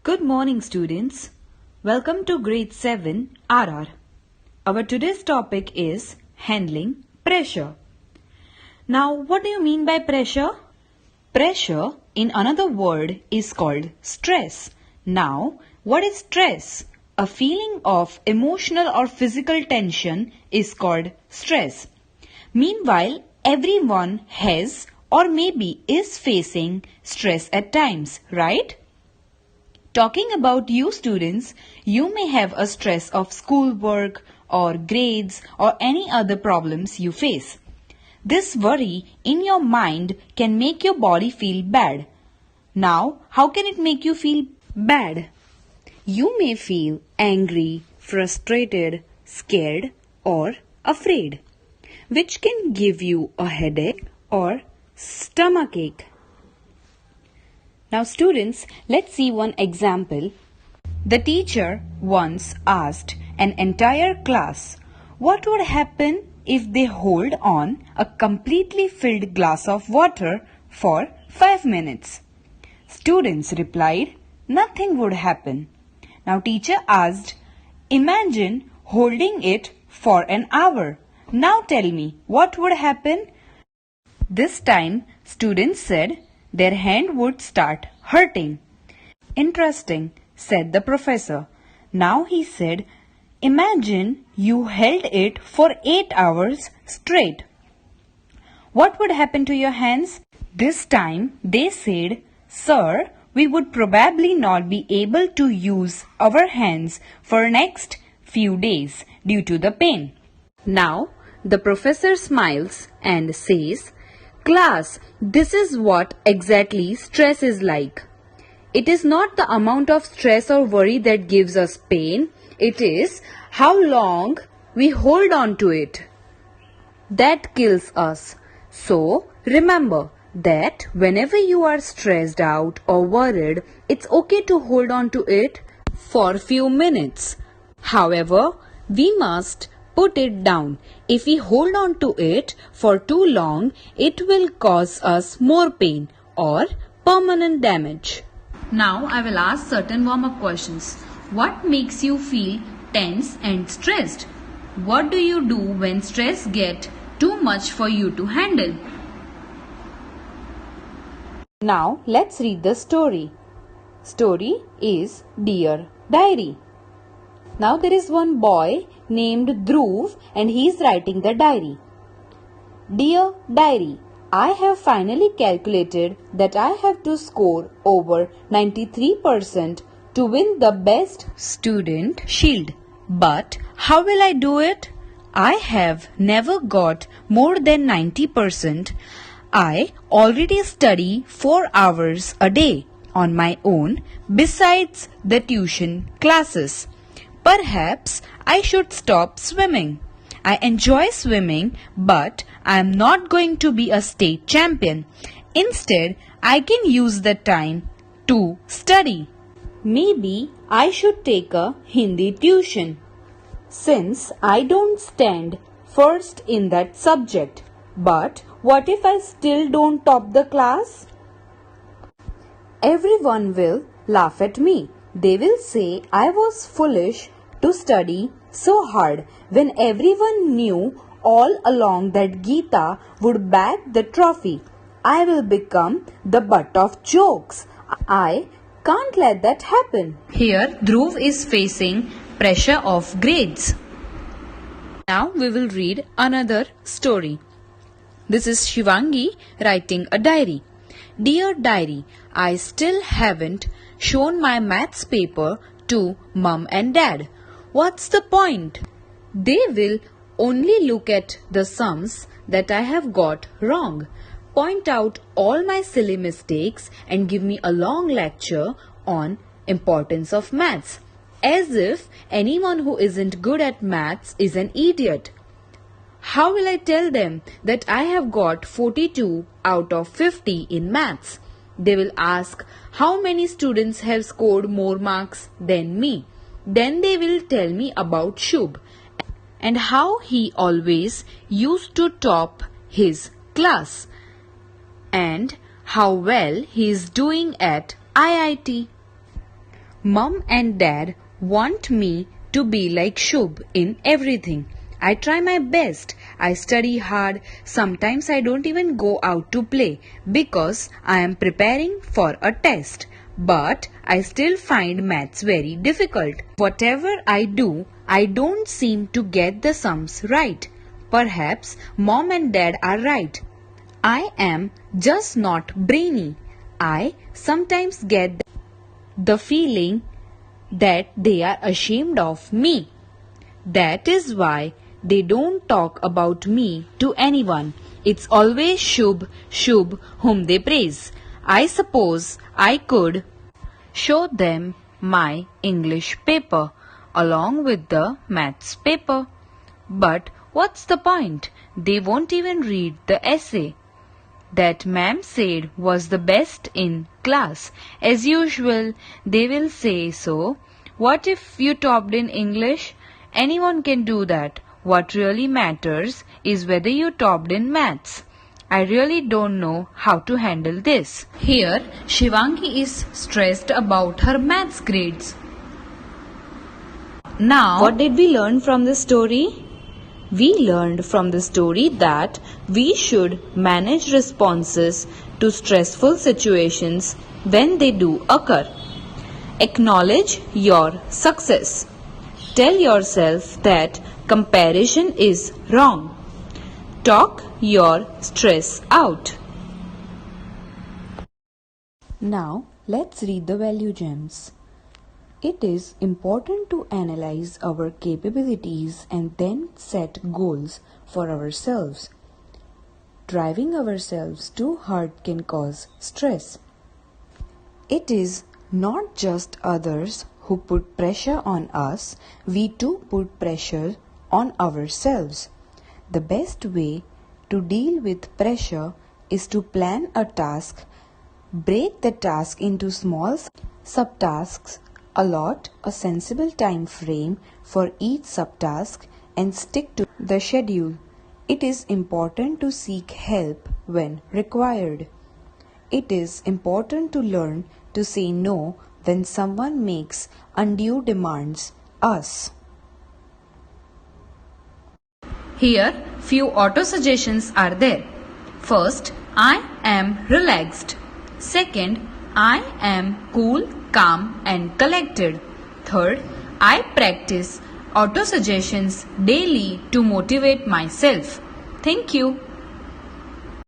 Good morning, students. Welcome to grade 7 RR. Our today's topic is handling pressure. Now, what do you mean by pressure? Pressure, in another word, is called stress. Now, what is stress? A feeling of emotional or physical tension is called stress. Meanwhile, everyone has or maybe is facing stress at times, right? Talking about you students, you may have a stress of schoolwork or grades or any other problems you face. This worry in your mind can make your body feel bad. Now, how can it make you feel bad? You may feel angry, frustrated, scared or afraid, which can give you a headache or stomachache. Now students, let's see one example. The teacher once asked an entire class what would happen if they hold on a completely filled glass of water for 5 minutes. Students replied, nothing would happen. Now teacher asked, imagine holding it for an hour. Now tell me, what would happen? This time, students said, their hand would start hurting. Interesting, said the professor. Now he said, imagine you held it for 8 hours straight. What would happen to your hands? This time they said, sir, we would probably not be able to use our hands for next few days due to the pain. Now the professor smiles and says, class, this is what exactly stress is like. It is not the amount of stress or worry that gives us pain. It is how long we hold on to it that kills us. So, remember that whenever you are stressed out or worried, it's okay to hold on to it for few minutes. However, we must put it down. If we hold on to it for too long, it will cause us more pain or permanent damage. Now I will ask certain warm-up questions. What makes you feel tense and stressed? What do you do when stress gets too much for you to handle? Now let's read the story. Story is Dear Diary. Now there is one boy named Dhruv and he is writing the diary. Dear Diary, I have finally calculated that I have to score over 93% to win the best student shield. But how will I do it? I have never got more than 90%. I already study 4 hours a day on my own besides the tuition classes. Perhaps I should stop swimming. I enjoy swimming, but I am not going to be a state champion. Instead, I can use the time to study. Maybe I should take a Hindi tuition, since I don't stand first in that subject. But what if I still don't top the class? Everyone will laugh at me. They will say I was foolish to study so hard when everyone knew all along that Geeta would bag the trophy. I will become the butt of jokes. I can't let that happen. Here, Dhruv is facing pressure of grades. Now we will read another story. This is Shivangi writing a diary. Dear Diary, I still haven't shown my maths paper to mum and dad. What's the point? They will only look at the sums that I have got wrong, point out all my silly mistakes and give me a long lecture on importance of maths, as if anyone who isn't good at maths is an idiot. How will I tell them that I have got 42 out of 50 in maths? They will ask how many students have scored more marks than me. Then they will tell me about Shubh and how he always used to top his class and how well he is doing at IIT. Mom and Dad want me to be like Shubh in everything. I try my best. I study hard. Sometimes I don't even go out to play because I am preparing for a test. But I still find maths very difficult. Whatever I do, I don't seem to get the sums right. Perhaps Mom and Dad are right. I am just not brainy. I sometimes get the feeling that they are ashamed of me. That is why they don't talk about me to anyone. It's always Shubh, Shubh whom they praise. I suppose I could show them my English paper along with the maths paper. But what's the point? They won't even read the essay that ma'am said was the best in class. As usual, they will say so. What if you topped in English? Anyone can do that. What really matters is whether you topped in maths. I really don't know how to handle this. Here, Shivangi is stressed about her maths grades. Now, what did we learn from the story? We learned from the story that we should manage responses to stressful situations when they do occur. Acknowledge your success. Tell yourself that comparison is wrong. Talk your stress out. Now, let's read the value gems. It is important to analyze our capabilities and then set goals for ourselves. Driving ourselves too hard can cause stress. It is not just others who put pressure on us, we too put pressure on ourselves. The best way to deal with pressure is to plan a task, break the task into small subtasks, allot a sensible time frame for each subtask and stick to the schedule. It is important to seek help when required. It is important to learn to say no when someone makes undue demands us. Here, few auto suggestions are there. First, I am relaxed. Second, I am cool, calm and collected. Third, I practice auto suggestions daily to motivate myself. Thank you.